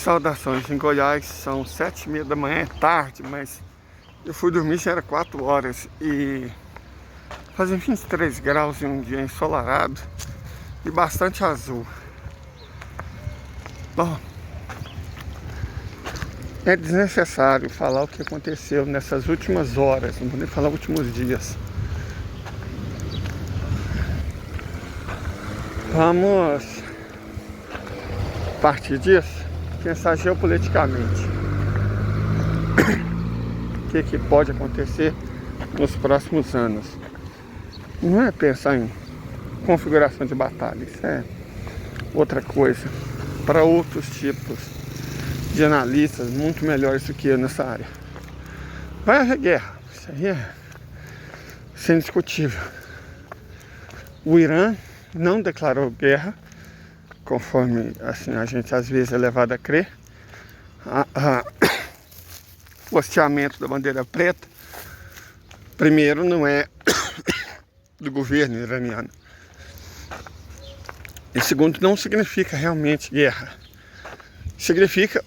Saudações, em Goiás são 7h30 da manhã, é tarde, mas eu fui dormir já era 4 horas e fazem 23 graus em um dia ensolarado e bastante azul. Bom, é desnecessário falar o que aconteceu nessas últimas horas, não vou nem falar últimos dias. Vamos, a partir disso, pensar geopoliticamente. O que pode acontecer nos próximos anos. Não é pensar em configuração de batalha, isso é outra coisa. Para outros tipos de analistas muito melhores do que eu nessa área. Vai haver guerra, isso aí é indiscutível. O Irã não declarou guerra, conforme assim, a gente às vezes é levado a crer. O hasteamento da bandeira preta, primeiro, não é do governo iraniano. E segundo, não significa realmente guerra. Significa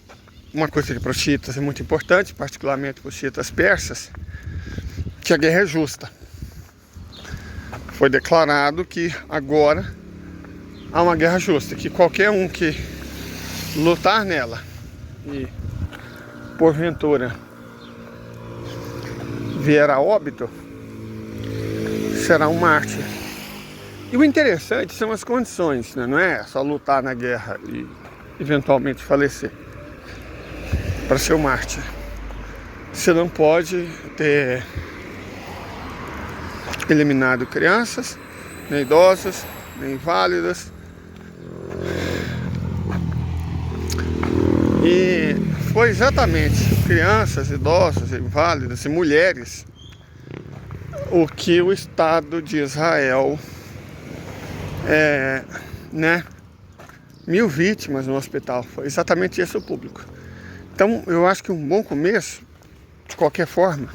uma coisa que para os xiitas é muito importante, particularmente para os xiitas persas, que a guerra é justa. Foi declarado que agora há uma guerra justa, que qualquer um que lutar nela e porventura vier a óbito será um mártir. E o interessante são as condições, né? Não é só lutar na guerra e eventualmente falecer para ser um mártir. Você não pode ter eliminado crianças, nem idosos, nem inválidas. E foi exatamente crianças, idosos, inválidas e mulheres o que o Estado de Israel 1000 vítimas no hospital. Foi exatamente esse o público. Então eu acho que um bom começo, de qualquer forma,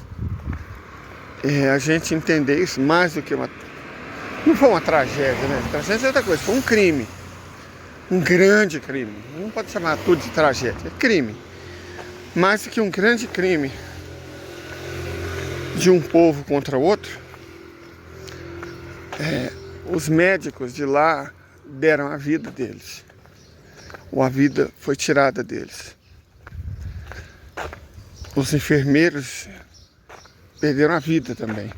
é a gente entender isso mais do que uma... Não foi uma tragédia, né? Tragédia é outra coisa, foi um crime. Um grande crime. Não pode chamar tudo de tragédia, é crime. Mais do que um grande crime de um povo contra outro, os médicos de lá deram a vida deles. Ou a vida foi tirada deles. Os enfermeiros perderam a vida também.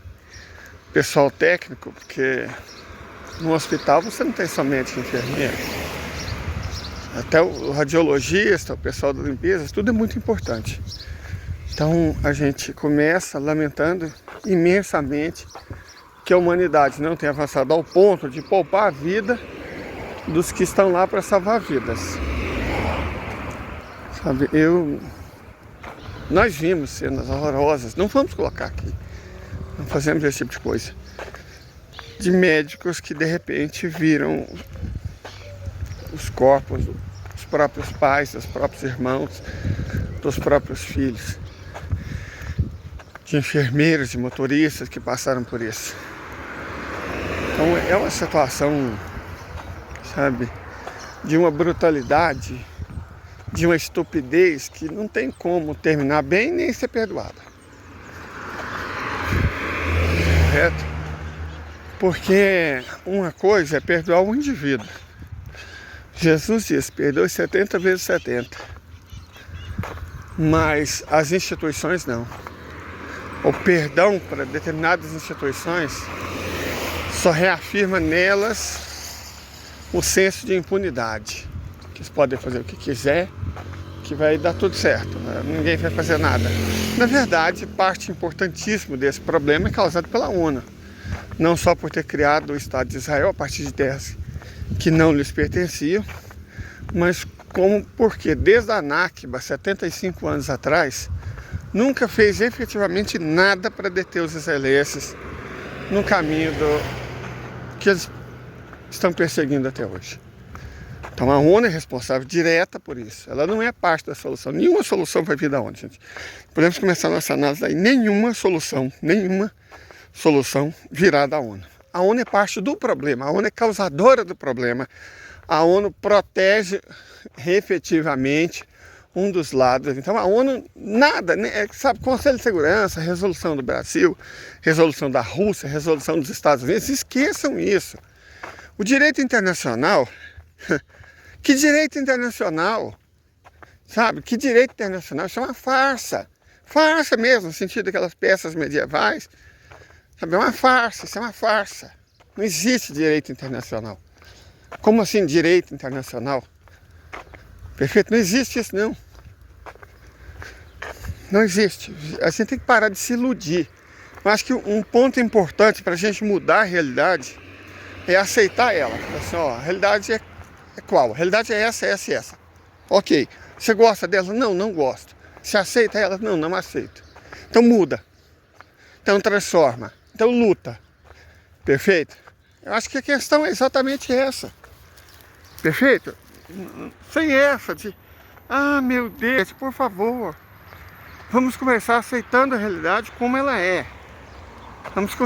Pessoal técnico, porque no hospital você não tem só médico e enfermeiro. Até o radiologista, o pessoal da limpeza, tudo é muito importante. Então a gente começa lamentando imensamente que a humanidade não tenha avançado ao ponto de poupar a vida dos que estão lá para salvar vidas. Sabe, nós vimos cenas horrorosas, não vamos colocar aqui, não fazemos esse tipo de coisa, de médicos que de repente viram os corpos dos próprios pais, dos próprios irmãos, dos próprios filhos, de enfermeiros, de motoristas que passaram por isso. Então é uma situação, sabe, de uma brutalidade, de uma estupidez que não tem como terminar bem nem ser perdoada. Correto? Porque uma coisa é perdoar um indivíduo. Jesus diz, perdoe 70 vezes 70. Mas as instituições não. O perdão para determinadas instituições só reafirma nelas o senso de impunidade. Que eles podem fazer o que quiser, que vai dar tudo certo, né? Ninguém vai fazer nada. Na verdade, parte importantíssima desse problema é causado pela ONU. Não só por ter criado o Estado de Israel a partir de terras que não lhes pertenciam, mas como porque desde a Nakba, 75 anos atrás, nunca fez efetivamente nada para deter os israelenses no caminho que eles estão perseguindo até hoje. Então a ONU é responsável direta por isso. Ela não é parte da solução. Nenhuma solução vai vir da ONU, gente. Podemos começar a nossa análise aí. Nenhuma solução virá da ONU. A ONU é parte do problema. A ONU é causadora do problema. A ONU protege efetivamente um dos lados. Então a ONU, nada, né? Sabe, Conselho de Segurança, resolução do Brasil, resolução da Rússia, resolução dos Estados Unidos, esqueçam isso. O direito internacional, que direito internacional? Sabe, que direito internacional? Isso é uma farsa. Farsa mesmo, no sentido daquelas peças medievais. Sabe, é uma farsa, isso é uma farsa. Não existe direito internacional. Como assim direito internacional? Perfeito? Não existe isso, não. Não existe. A gente tem que parar de se iludir. Eu acho que um ponto importante para a gente mudar a realidade é aceitar ela. Assim, ó, a realidade é qual? A realidade é essa, essa e essa. Ok. Você gosta dela? Não, não gosto. Você aceita ela? Não, não aceito. Então muda. Então transforma. Então luta. Perfeito? Eu acho que a questão é exatamente essa. Perfeito? Sem essa de, ah, meu Deus, por favor. Vamos começar aceitando a realidade como ela é. Vamos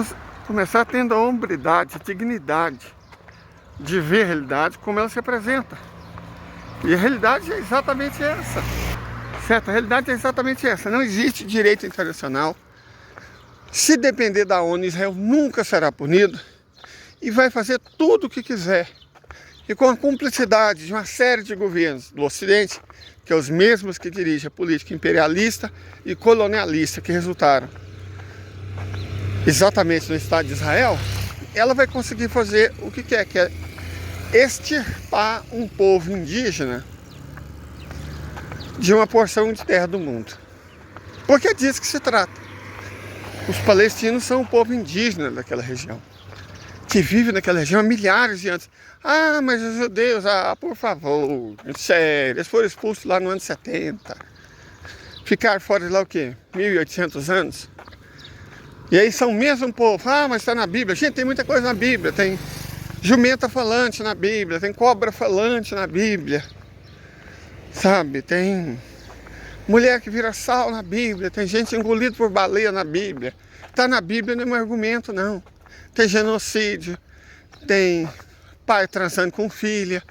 começar tendo a hombridade, a dignidade de ver a realidade como ela se apresenta. E a realidade é exatamente essa. Certo? A realidade é exatamente essa. Não existe direito internacional. Se depender da ONU, Israel nunca será punido e vai fazer tudo o que quiser. E com a cumplicidade de uma série de governos do Ocidente, que é os mesmos que dirigem a política imperialista e colonialista que resultaram exatamente no Estado de Israel, ela vai conseguir fazer o que quer, que é extirpar um povo indígena de uma porção de terra do mundo. Porque é disso que se trata. Os palestinos são o povo indígena daquela região, que vive naquela região há milhares de anos. Ah, mas os judeus, por favor, sério, eles foram expulsos lá no ano 70. Ficaram fora de lá o quê? 1800 anos? E aí são o mesmo povo. Ah, mas está na Bíblia. Gente, tem muita coisa na Bíblia. Tem jumenta falante na Bíblia, tem cobra falante na Bíblia. Sabe, tem mulher que vira sal na Bíblia, tem gente engolida por baleia na Bíblia. Está na Bíblia, não é um argumento, não. Tem genocídio, tem pai transando com filha.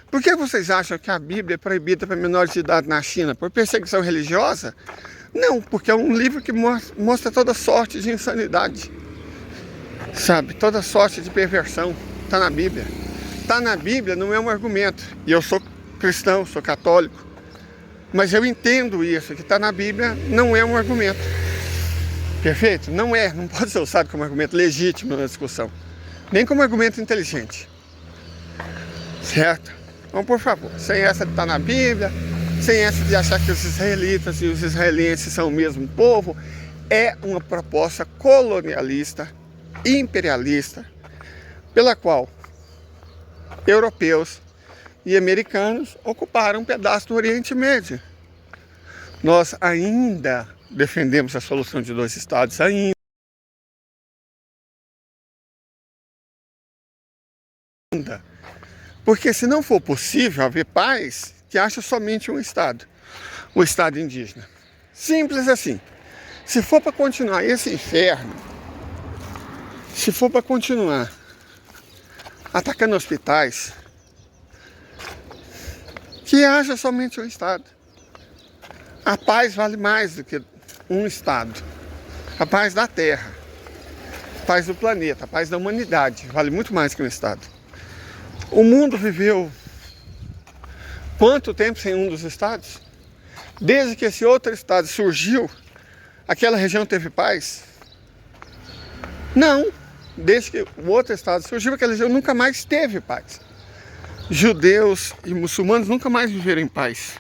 Por que vocês acham que a Bíblia é proibida para menores de idade na China? Por perseguição religiosa? Não, porque é um livro que mostra toda sorte de insanidade. Sabe, toda sorte de perversão. Está na Bíblia. Está na Bíblia não é um argumento. E eu sou cristão, sou católico. Mas eu entendo isso, que está na Bíblia não é um argumento. Perfeito? Não é, não pode ser usado como argumento legítimo na discussão. Nem como argumento inteligente. Certo? Então, por favor, sem essa de estar na Bíblia, sem essa de achar que os israelitas e os israelenses são o mesmo povo, é uma proposta colonialista, imperialista, pela qual europeus e americanos ocuparam um pedaço do Oriente Médio. Nós ainda defendemos a solução de 2 estados, ainda. Porque se não for possível haver paz, que acha somente um estado, o estado indígena. Simples assim. Se for para continuar esse inferno, se for para continuar atacando hospitais, que haja somente um estado. A paz vale mais do que um estado. A paz da terra, a paz do planeta, a paz da humanidade, vale muito mais que um estado. O mundo viveu quanto tempo sem um dos estados? Desde que esse outro estado surgiu, aquela região teve paz? Não. Desde que o outro estado surgiu, aquela região nunca mais teve paz. Judeus e muçulmanos nunca mais viveram em paz.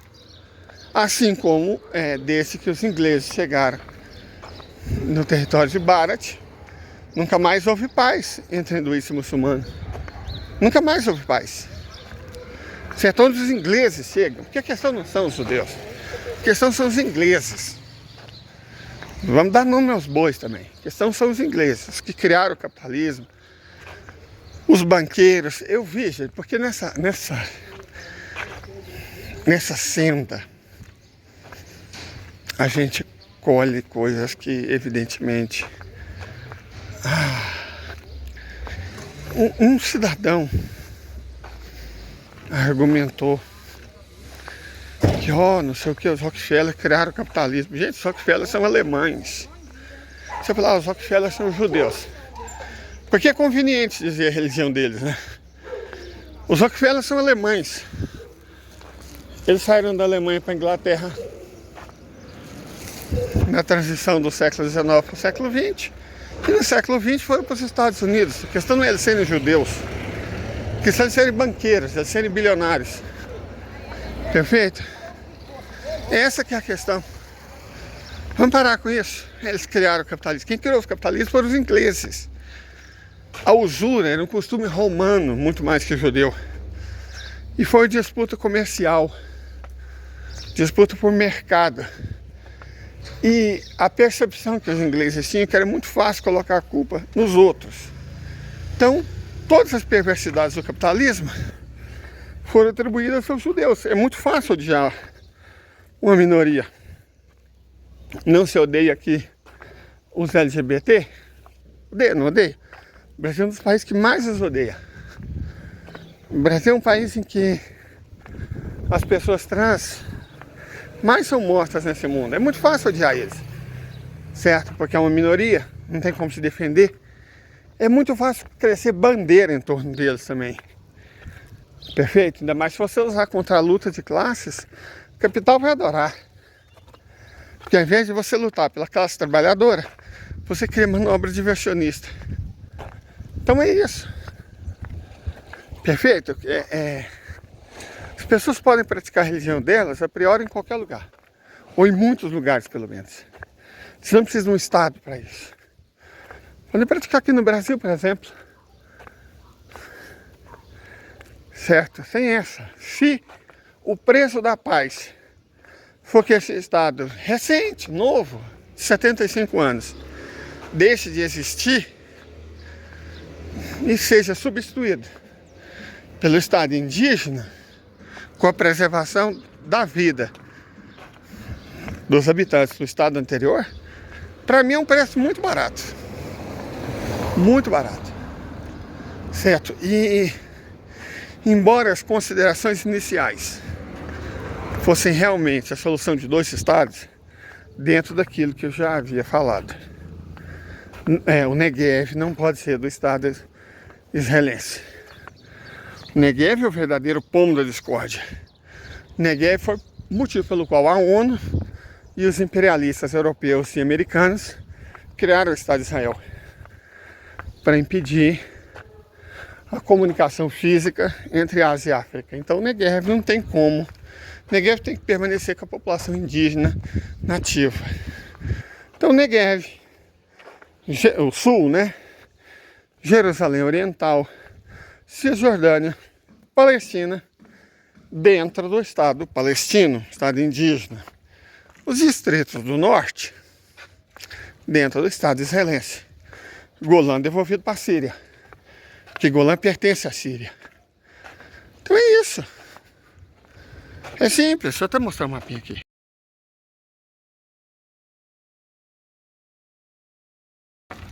Assim como desde que os ingleses chegaram no território de Bharat, nunca mais houve paz entre hinduísta e muçulmano. Nunca mais houve paz. Se todos os ingleses chegam, porque a questão não são os judeus, a questão são os ingleses. Vamos dar nome aos bois também. A questão são os ingleses, que criaram o capitalismo, os banqueiros. Eu vi, gente, porque nessa senda a gente colhe coisas que evidentemente um cidadão argumentou que, não sei o que, os Rockefeller criaram o capitalismo. Gente, os Rockefeller são alemães. Você fala, os Rockefeller são judeus. Porque é conveniente dizer a religião deles, né? Os Rockefeller são alemães. Eles saíram da Alemanha para a Inglaterra na transição do século XIX para o século XX. E no século XX foram para os Estados Unidos. A questão não é eles serem judeus. A questão é eles serem banqueiros, eles serem bilionários. Perfeito? Essa que é a questão. Vamos parar com isso. Eles criaram o capitalismo. Quem criou o capitalismo foram os ingleses. A usura era um costume romano, muito mais que judeu. E foi disputa comercial. Disputa por mercado. E a percepção que os ingleses tinham que era muito fácil colocar a culpa nos outros. Então, todas as perversidades do capitalismo foram atribuídas aos judeus. É muito fácil odiar uma minoria. Não se odeia aqui os LGBT? Odeia, não odeia? O Brasil é um dos países que mais os odeia. O Brasil é um país em que as pessoas trans mais são mortas nesse mundo. É muito fácil odiar eles, certo? Porque é uma minoria, não tem como se defender. É muito fácil crescer bandeira em torno deles também. Perfeito? Ainda mais se você usar contra a luta de classes, o capital vai adorar. Porque ao invés de você lutar pela classe trabalhadora, você cria manobra diversionista. Então é isso. Perfeito? As pessoas podem praticar a religião delas a priori em qualquer lugar. Ou em muitos lugares, pelo menos. Você não precisa de um Estado para isso. Podem praticar aqui no Brasil, por exemplo. Certo? Sem essa. Se o preço da paz for que esse Estado recente, novo, de 75 anos, deixe de existir e seja substituído pelo Estado indígena, com a preservação da vida dos habitantes do estado anterior, para mim é um preço muito barato. Muito barato. Certo? E embora as considerações iniciais fossem realmente a solução de 2 estados, dentro daquilo que eu já havia falado, o Negev não pode ser do estado israelense. O Negev é o verdadeiro pomo da discórdia. O Negev foi o motivo pelo qual a ONU e os imperialistas europeus e americanos criaram o Estado de Israel, para impedir a comunicação física entre Ásia e África. Então o Negev não tem como. O Negev tem que permanecer com a população indígena nativa. Então o Negev, o sul, né? Jerusalém Oriental, Cisjordânia, Palestina, dentro do Estado palestino, Estado indígena. Os distritos do norte, dentro do Estado israelense. Golã devolvido para a Síria, que Golã pertence à Síria. Então é isso. É simples, deixa eu até mostrar o mapinha aqui.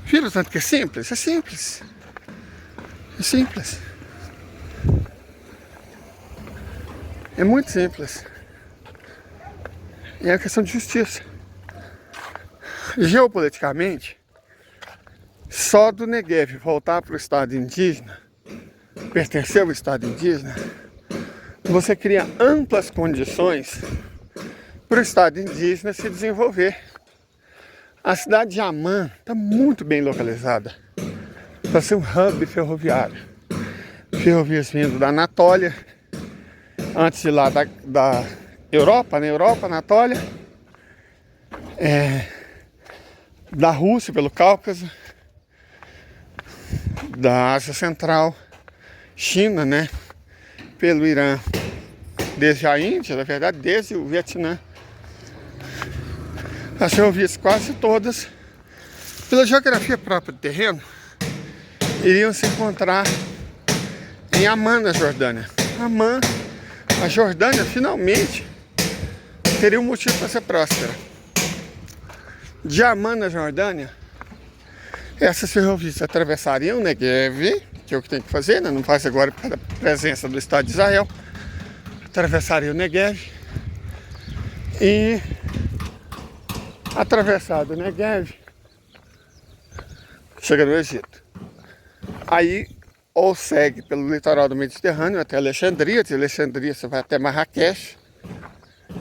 Viram tanto que é simples? É simples. É simples. É muito simples. É uma questão de justiça. Geopoliticamente, só do Negev voltar para o estado indígena, pertencer ao estado indígena, você cria amplas condições para o estado indígena se desenvolver. A cidade de Amman está muito bem localizada para ser um hub ferroviário. Ferrovias vindo da Anatólia, antes de lá da Europa, na Europa, Anatólia, da Rússia pelo Cáucaso, da Ásia Central, China, né, pelo Irã, desde a Índia, na verdade, desde o Vietnã. As ferrovias quase todas, pela geografia própria do terreno, iriam se encontrar em Amman, na Jordânia. Amman, a Jordânia, finalmente, teria um motivo para ser próspera. De Amman, na Jordânia, essas ferrovias atravessariam o Negev, que é o que tem que fazer, né? Não faz agora pela presença do Estado de Israel. Atravessaria o Negev e atravessado o Negev, chega no Egito. Aí ou segue pelo litoral do Mediterrâneo até Alexandria, de Alexandria você vai até Marrakech.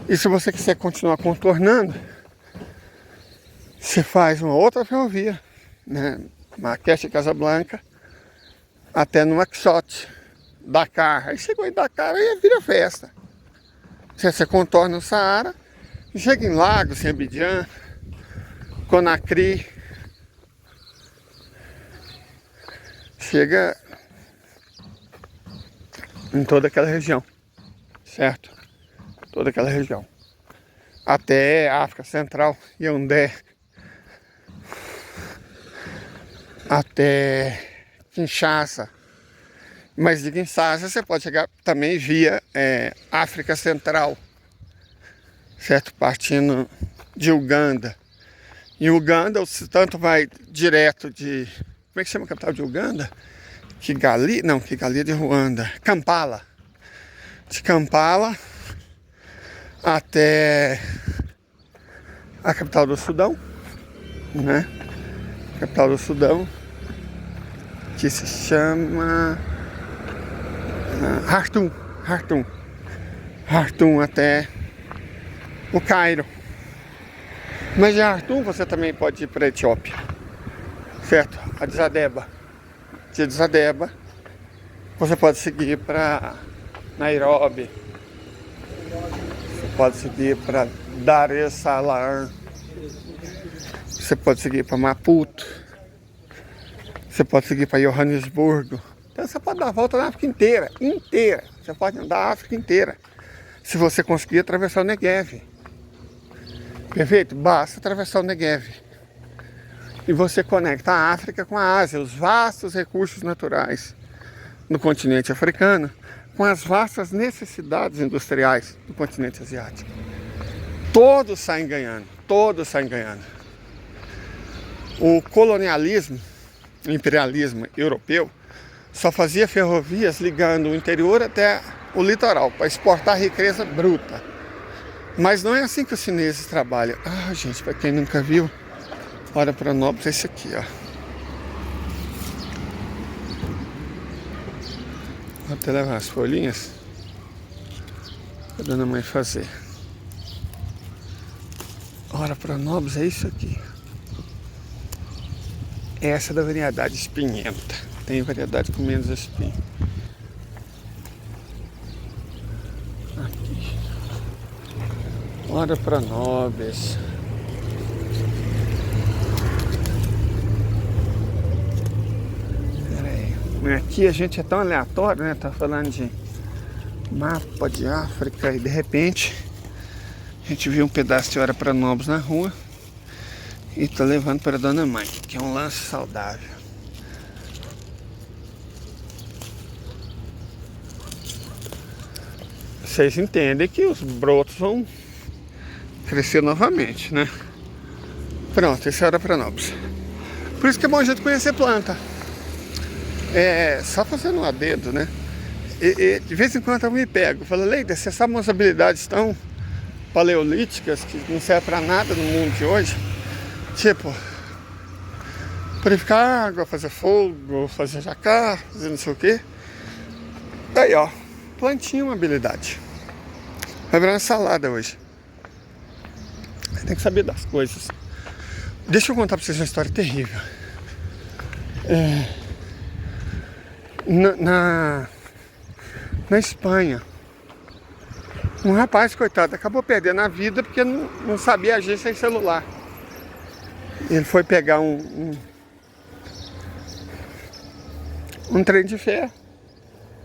E se você quiser continuar contornando, você faz uma outra ferrovia, né? Marrakech e Casablanca, até Nouakchott, Dakar. Aí chegou em Dakar e vira festa. Você contorna o Saara, chega em Lagos, em Abidjan, Conakry, chega em toda aquela região, certo? Toda aquela região. Até África Central, Yaoundé, até Kinshasa. Mas de Kinshasa você pode chegar também via África Central, certo? Partindo de Uganda. Em Uganda, você tanto vai direto de... Como é que chama a capital de Uganda? Kigali? Não, Kigali é de Ruanda. Kampala. De Kampala até a capital do Sudão, né? Capital do Sudão, que se chama Khartoum até o Cairo. Mas de Khartoum você também pode ir para a Etiópia, certo? Addis Abeba. De Addis Abeba você pode seguir para Nairobi, você pode seguir para Dar es Salaam, você pode seguir para Maputo, você pode seguir para Johannesburgo. Então você pode dar a volta na África inteira. Você pode andar a África inteira, se você conseguir atravessar o Negev. Perfeito? Basta atravessar o Negev. E você conecta a África com a Ásia, os vastos recursos naturais no continente africano, com as vastas necessidades industriais do continente asiático. Todos saem ganhando, todos saem ganhando. O colonialismo, o imperialismo europeu, só fazia ferrovias ligando o interior até o litoral, para exportar riqueza bruta. Mas não é assim que os chineses trabalham. Ah, gente, para quem nunca viu, olha para Nobres, esse aqui, ó. Vou até levar as folhinhas para dona mãe fazer. Ora para Nobres é isso aqui. Essa é da variedade espinhenta. Tem variedade com menos espinho. Aqui. Ora para Nobres. Aqui a gente é tão aleatório, né? Tá falando de mapa de África e de repente a gente viu um pedaço de Ora para Nobres na rua e tá levando para Dona Mãe, que é um lance saudável. Vocês entendem que os brotos vão crescer novamente, né? Pronto, esse é Ora para Nobres. Por isso que é bom a gente conhecer planta. Só fazendo um adendo, né? De vez em quando eu me pego, falo, Leida, você sabe umas habilidades tão paleolíticas que não servem pra nada no mundo de hoje? Tipo, purificar água, fazer fogo, fazer jacá, fazer não sei o quê. Aí, ó, plantinha é uma habilidade. Vai virar uma salada hoje. Tem que saber das coisas. Deixa eu contar pra vocês uma história terrível. Na Espanha, um rapaz, coitado, acabou perdendo a vida porque não sabia agir sem celular. Ele foi pegar um trem de ferro,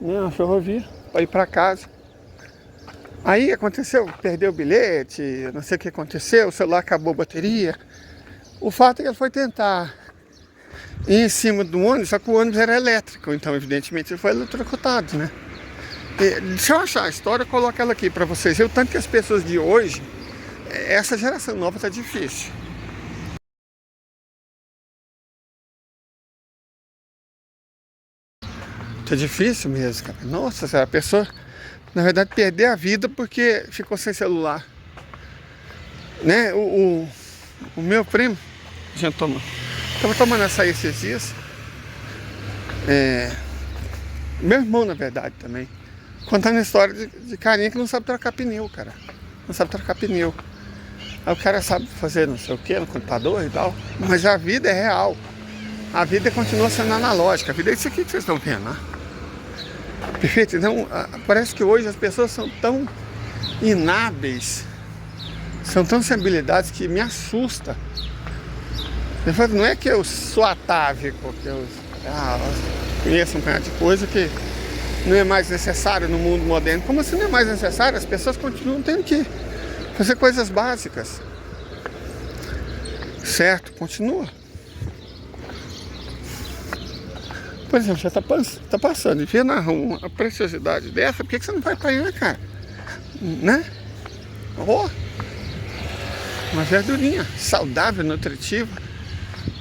né, uma ferrovia, para ir para casa. Aí aconteceu, perdeu o bilhete, não sei o que aconteceu, o celular acabou a bateria. O fato é que ele foi tentar ir em cima do ônibus, só que o ônibus era elétrico, então evidentemente ele foi eletrocutado, né? Deixa eu achar a história, eu coloco ela aqui para vocês verem o tanto que as pessoas de hoje, essa geração nova tá difícil. Tá difícil mesmo, cara. Nossa, a pessoa, na verdade, perdeu a vida porque ficou sem celular. né? O meu primo, a gente tava tomando açaí esses dias. Meu irmão, na verdade, também. Contando a história de carinha que não sabe trocar pneu, cara. Não sabe trocar pneu. Aí o cara sabe fazer não sei o que no computador e tal. Mas a vida é real. A vida continua sendo analógica. A vida é isso aqui que vocês estão vendo, né? Perfeito? Então, parece que hoje as pessoas são tão inábeis, são tão sem habilidades que me assusta. Não é que eu sou atávico, que eu conheço um bocado de coisa que não é mais necessário no mundo moderno. Como assim não é mais necessário? As pessoas continuam tendo que fazer coisas básicas. Certo? Continua. Por exemplo, você tá passando e vê na rua uma preciosidade dessa, por que você não vai apanhar, cara? Né? Uma verdurinha saudável, nutritiva.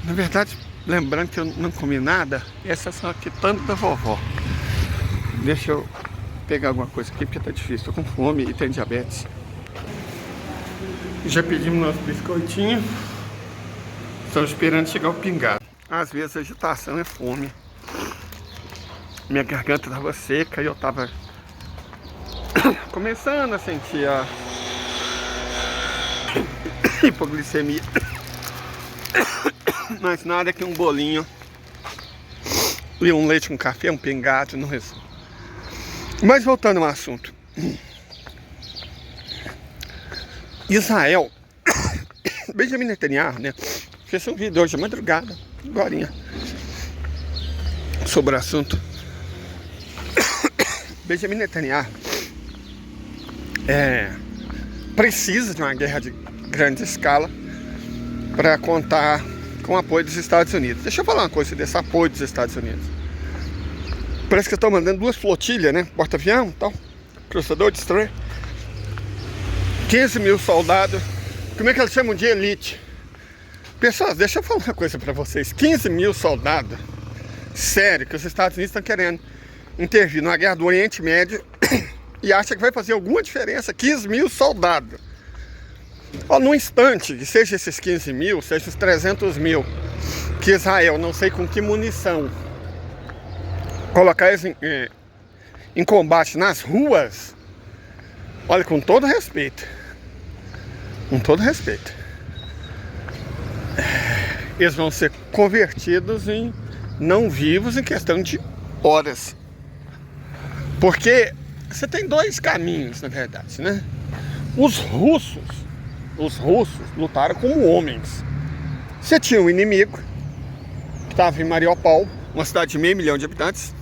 Na verdade, lembrando que eu não comi nada, essas são aqui tanto da vovó. Deixa eu pegar alguma coisa aqui, porque tá difícil. Tô com fome e tenho diabetes. Já pedimos nosso biscoitinho. Estamos esperando chegar o pingado. Às vezes a agitação é fome. Minha garganta estava seca e eu estava começando a sentir a hipoglicemia. Mas nada que um bolinho e um leite com café, um pingado, não resolve. Mas voltando ao assunto. Israel, Benjamin Netanyahu, né? Fez um vídeo hoje de madrugada, agorinha, sobre o assunto. Benjamin Netanyahu precisa de uma guerra de grande escala para contar com o apoio dos Estados Unidos. Deixa eu falar uma coisa desse apoio dos Estados Unidos. Parece que estão mandando 2 flotilhas, né? Porta-avião e tal, cruzador, destroyer. 15 mil soldados. Como é que eles chamam de elite? Pessoal, deixa eu falar uma coisa para vocês. 15 mil soldados. Sério, que os Estados Unidos estão querendo intervir numa guerra do Oriente Médio e acha que vai fazer alguma diferença. 15 mil soldados. No instante, que seja esses 15 mil, seja os 300 mil, que Israel, não sei com que munição, colocar eles em combate nas ruas, olha, com todo respeito, eles vão ser convertidos em não vivos em questão de horas. Porque você tem 2 caminhos, na verdade, né? Os russos lutaram como homens. Você tinha um inimigo que estava em Mariupol, uma cidade de 500 mil de habitantes,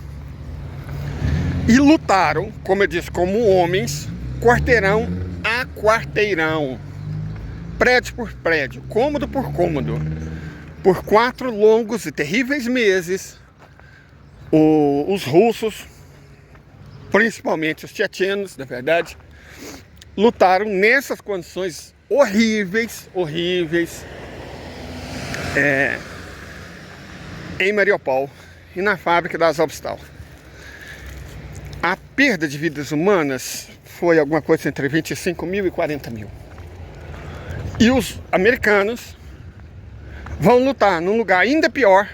e lutaram, como eu disse, como homens, quarteirão a quarteirão, prédio por prédio, cômodo por cômodo, por 4 longos e terríveis meses. Os russos, principalmente os tchetchenos, na verdade, lutaram nessas condições horríveis, em Mariupol e na fábrica da Azovstal. A perda de vidas humanas foi alguma coisa entre 25 mil e 40 mil. E os americanos vão lutar num lugar ainda pior,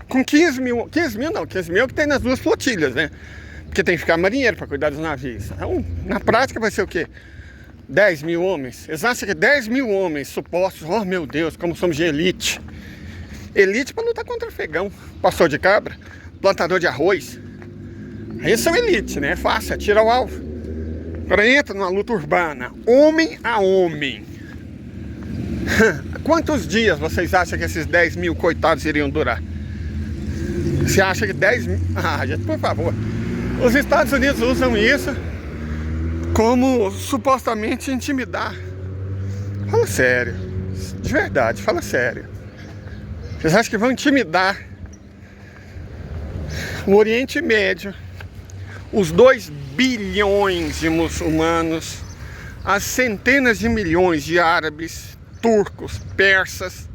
com 15 mil que tem nas 2 flotilhas, né? Porque tem que ficar marinheiro para cuidar dos navios. Então, na prática vai ser o quê? 10 mil homens. Eles acham que 10 mil homens supostos, oh meu Deus, como somos de elite. Elite para lutar contra afegão, pastor de cabra, plantador de arroz. Aí são elite, né? É fácil, atira ao alvo. Agora entra numa luta urbana, homem a homem. Quantos dias vocês acham que esses 10 mil coitados iriam durar? Você acha que 10 mil... gente, por favor. Os Estados Unidos usam isso como supostamente intimidar. Fala sério. De verdade, fala sério. Vocês acham que vão intimidar o Oriente Médio, os 2 bilhões de muçulmanos, as centenas de milhões de árabes, turcos, persas,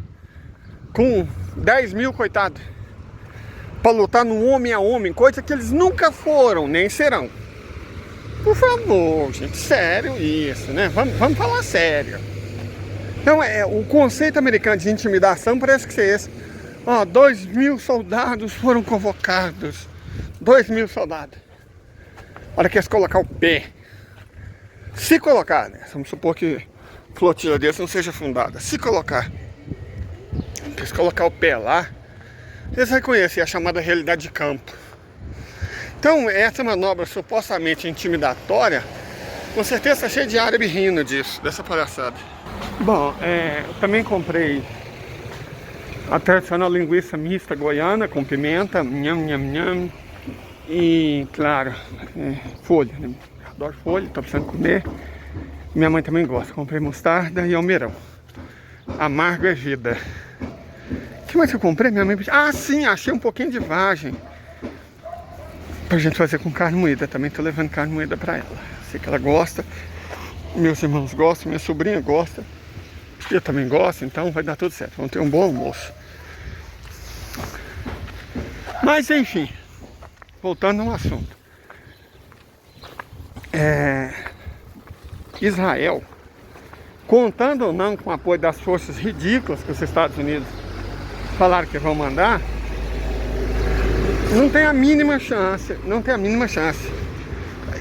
com 10 mil, coitado, para lutar no homem a homem, coisa que eles nunca foram, nem serão. Por favor, gente, sério isso, né? Vamos falar sério. Então, o conceito americano de intimidação parece que é esse. Ó, 2.000 soldados foram convocados. 2.000 soldados. A hora que eles colocar o pé. Se colocar, né? Vamos supor que flotila desse não seja fundada. Se colocar. Se eles colocar o pé lá, eles vão conhecer a chamada realidade de campo. Então, essa manobra supostamente intimidatória, com certeza está cheia de árabe rindo disso, dessa palhaçada. Bom, eu também comprei a tradicional linguiça mista goiana com pimenta, nham, nham, nham. E, claro, folha, né? Adoro folha, tô precisando comer. Minha mãe também gosta. Comprei mostarda e almeirão. Amargo é vida. O que mais eu comprei? Minha mãe pediu. Ah, sim, achei um pouquinho de vagem pra gente fazer com carne moída. Também tô levando carne moída pra ela. Sei que ela gosta. Meus irmãos gostam, minha sobrinha gosta. Eu também gosto, então vai dar tudo certo. Vamos ter um bom almoço. Mas enfim, voltando ao assunto. Israel, contando ou não com o apoio das forças ridículas que os Estados Unidos falaram que vão mandar, não tem a mínima chance, não tem a mínima chance.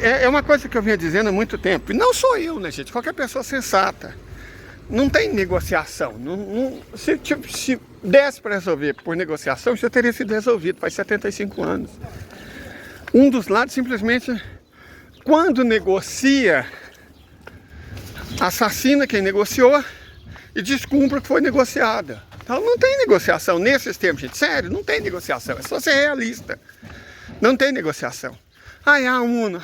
É uma coisa que eu vinha dizendo há muito tempo, e não sou eu, né, gente, qualquer pessoa sensata. Não tem negociação. Se desse para resolver por negociação, já teria sido resolvido faz 75 anos. Um dos lados simplesmente, quando negocia, assassina quem negociou e descumpre o que foi negociado. Então não tem negociação nesses termos, gente. Sério, não tem negociação. É só ser realista. Não tem negociação. Ai, a ONU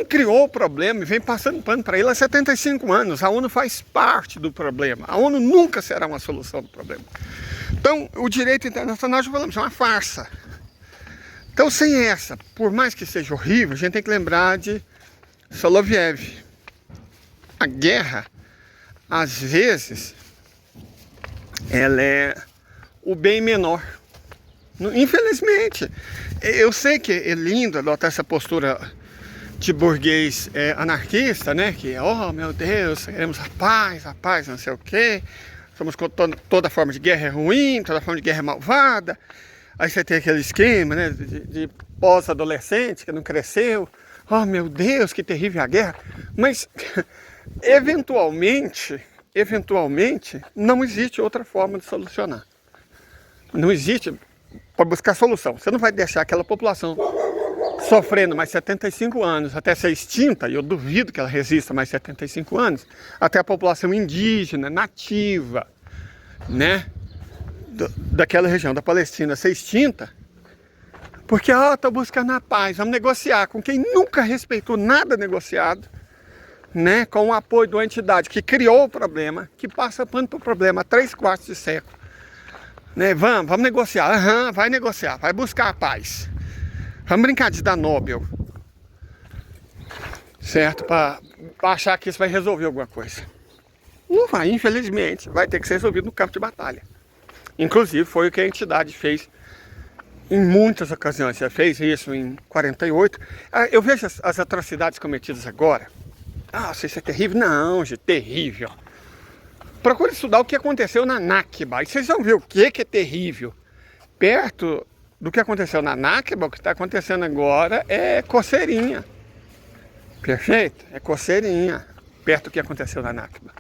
criou o problema e vem passando pano para ele há 75 anos. A ONU faz parte do problema. A ONU nunca será uma solução do problema. Então, o direito internacional, já falamos, é uma farsa. Então, sem essa, por mais que seja horrível, a gente tem que lembrar de Soloviev. A guerra, às vezes, ela é o bem menor. Infelizmente. Eu sei que é lindo adotar essa postura de burguês anarquista, né? Que, oh meu Deus, queremos a paz, não sei o quê. Somos contra toda forma de guerra é ruim, toda forma de guerra é malvada. Aí você tem aquele esquema, né? De pós-adolescente que não cresceu. Oh meu Deus, que terrível a guerra. Mas, eventualmente, não existe outra forma de solucionar. Não existe para buscar solução. Você não vai deixar aquela população sofrendo mais 75 anos até ser extinta, e eu duvido que ela resista mais 75 anos, até a população indígena, nativa, né, daquela região da Palestina ser extinta, porque estou buscando a paz, vamos negociar com quem nunca respeitou nada negociado, né, com o apoio de uma entidade que criou o problema, que passa pano para o problema há 3/4 de século. Né, vamos negociar, vai negociar, vai buscar a paz. Vamos brincar de dar Nobel, certo? Para achar que isso vai resolver alguma coisa. Não vai, infelizmente, vai ter que ser resolvido no campo de batalha. Inclusive foi o que a entidade fez em muitas ocasiões. Já fez isso em 48. Eu vejo as atrocidades cometidas agora. Isso é terrível? Não, gente, terrível. Procure estudar o que aconteceu na Nakba. E vocês vão ver o que é terrível. Perto do que aconteceu na Nakba, o que está acontecendo agora é coceirinha. Perfeito? É coceirinha. Perto do que aconteceu na Nakba.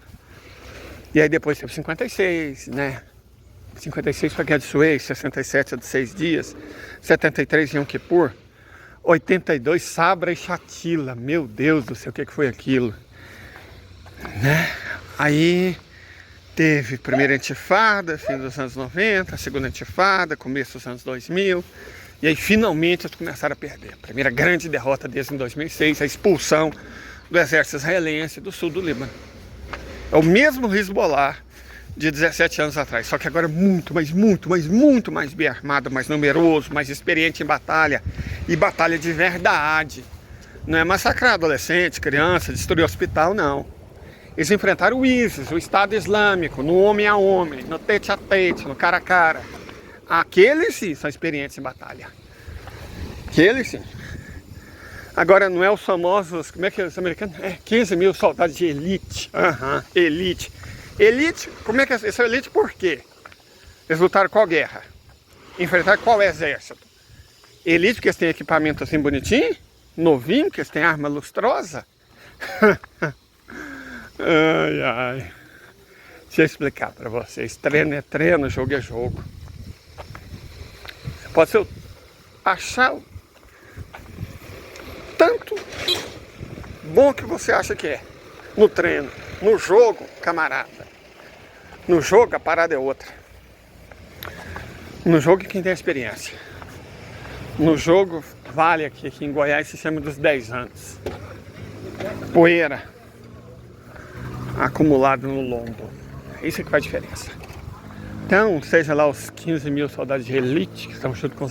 E aí depois teve 56, né? 56 foi a Guerra de Suez, 67 a de 6 dias, 73 Yom Kippur, 82 Sabra e Shatila. Meu Deus do céu, o que foi aquilo? Né? Aí teve a primeira intifada, fim dos anos 90, a segunda intifada, começo dos anos 2000. E aí finalmente eles começaram a perder. A primeira grande derrota deles em 2006, a expulsão do exército israelense do sul do Líbano. É o mesmo Hezbollah de 17 anos atrás, só que agora muito mais bem armado, mais numeroso, mais experiente em batalha. E batalha de verdade. Não é massacrar adolescente, criança, destruir hospital, não. Eles enfrentaram o ISIS, o Estado Islâmico, no homem a homem, no tete a tete, no cara a cara. Aqueles sim são experientes em batalha. Aqueles sim. Agora não os famosos, como é que é os americanos? 15 mil soldados de elite. Elite. Elite, como é que eles são elite por quê? Eles lutaram qual guerra? Enfrentaram qual exército? Elite porque eles têm equipamento assim bonitinho, novinho, porque eles têm arma lustrosa. Ai, ai. Deixa eu explicar para vocês. Treino é treino, jogo é jogo. Você pode ser achar tanto bom que você acha que é. No treino, no jogo, camarada. No jogo a parada é outra. No jogo quem tem experiência. No jogo vale aqui em Goiás se chama dos 10 anos. Poeira acumulada no lombo. Isso é que faz diferença. Então, seja lá os 15 mil soldados de elite que estão junto com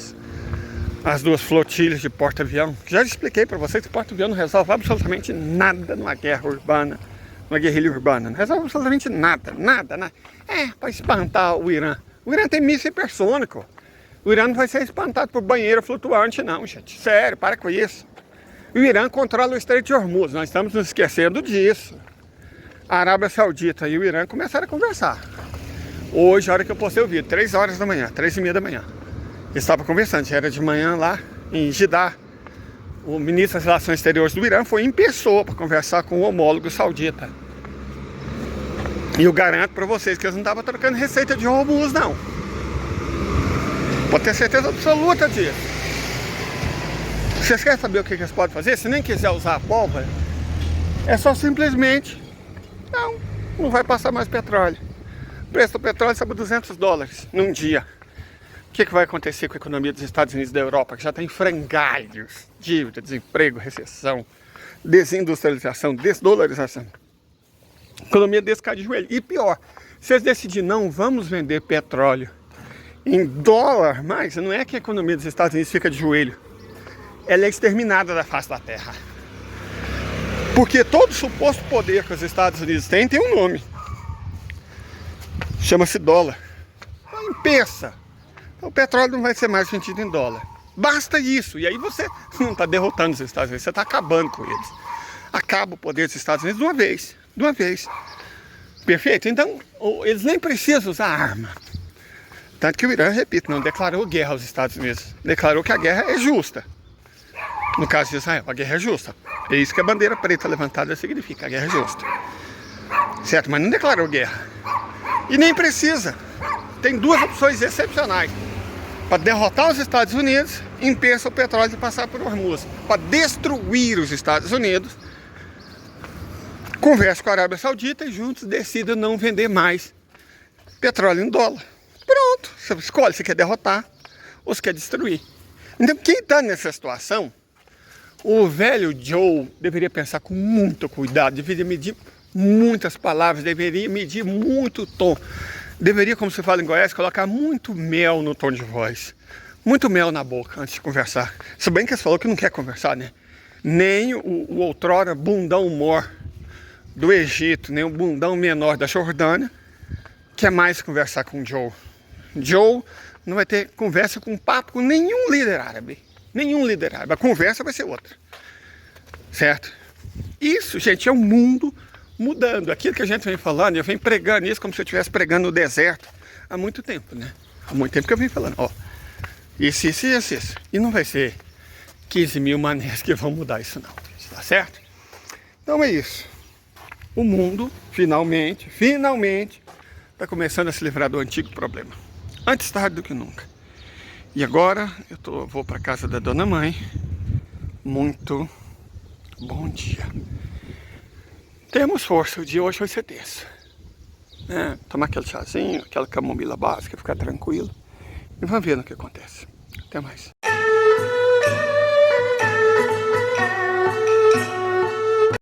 as duas flotilhas de porta-avião. Já expliquei para vocês que porta-avião não resolve absolutamente nada numa guerra urbana, numa guerrilha urbana. Não resolve absolutamente nada, nada. É, para espantar o Irã. O Irã tem míssil hipersônico. O Irã não vai ser espantado por banheiro flutuante, não, gente. Sério, para com isso. O Irã controla o Estreito de Hormuz. Nós estamos nos esquecendo disso. A Arábia Saudita e o Irã começaram a conversar. Hoje, a hora que eu postei o vídeo, 3 horas da manhã, 3h30 da manhã. Eles estavam conversando, já era de manhã lá em Jeddah. O ministro das Relações Exteriores do Irã foi em pessoa para conversar com o homólogo saudita. E eu garanto para vocês que eles não estavam trocando receita de Hormuz, não. Pode ter certeza absoluta disso. Vocês querem saber o que eles podem fazer? Se nem quiser usar a pólvora, é só simplesmente... Não vai passar mais petróleo. O preço do petróleo sobe $200 num dia. O que vai acontecer com a economia dos Estados Unidos e da Europa, que já tem frangalhos, dívida, desemprego, recessão, desindustrialização, desdolarização. A economia desse cai de joelho. E pior, se eles decidirem não vamos vender petróleo em dólar, mas não é que a economia dos Estados Unidos fica de joelho. Ela é exterminada da face da terra. Porque todo suposto poder que os Estados Unidos têm tem um nome. Chama-se dólar. Então, pensa. O petróleo não vai ser mais vendido em dólar. Basta isso. E aí você não está derrotando os Estados Unidos, você está acabando com eles. Acaba o poder dos Estados Unidos de uma vez. De uma vez. Perfeito? Então, eles nem precisam usar arma. Tanto que o Irã, repito, não declarou guerra aos Estados Unidos. Declarou que a guerra é justa. No caso de Israel, a guerra é justa. É isso que a bandeira preta levantada significa, a guerra é justa. Certo? Mas não declarou guerra. E nem precisa. Tem duas opções excepcionais. Para derrotar os Estados Unidos, impeça o petróleo de passar por Hormuz. Para destruir os Estados Unidos, converse com a Arábia Saudita e juntos decidam não vender mais petróleo em dólar. Pronto. Você escolhe se quer derrotar ou se quer destruir. Então, quem está nessa situação... O velho Joe deveria pensar com muito cuidado, deveria medir muitas palavras, deveria medir muito tom. Deveria, como se fala em Goiás, colocar muito mel no tom de voz. Muito mel na boca antes de conversar. Se bem que ele falou que não quer conversar, né? Nem o outrora bundão mor do Egito, nem o bundão menor da Jordânia quer mais conversar com o Joe. Joe não vai ter conversa com papo com nenhum líder árabe. Nenhum líder árabe. A conversa vai ser outra. Certo? Isso, gente, é o mundo mudando. Aquilo que a gente vem falando, eu venho pregando isso como se eu estivesse pregando no deserto há muito tempo, né? Há muito tempo que eu venho falando, ó. Isso. E não vai ser 15 mil maneiras que vão mudar isso não. Tá certo? Então é isso. O mundo, finalmente, está começando a se livrar do antigo problema. Antes tarde do que nunca. E agora eu vou para casa da dona mãe. Muito bom dia. Temos força, o dia hoje vai ser tenso. Tomar aquele chazinho, aquela camomila básica, ficar tranquilo. E vamos ver no que acontece. Até mais.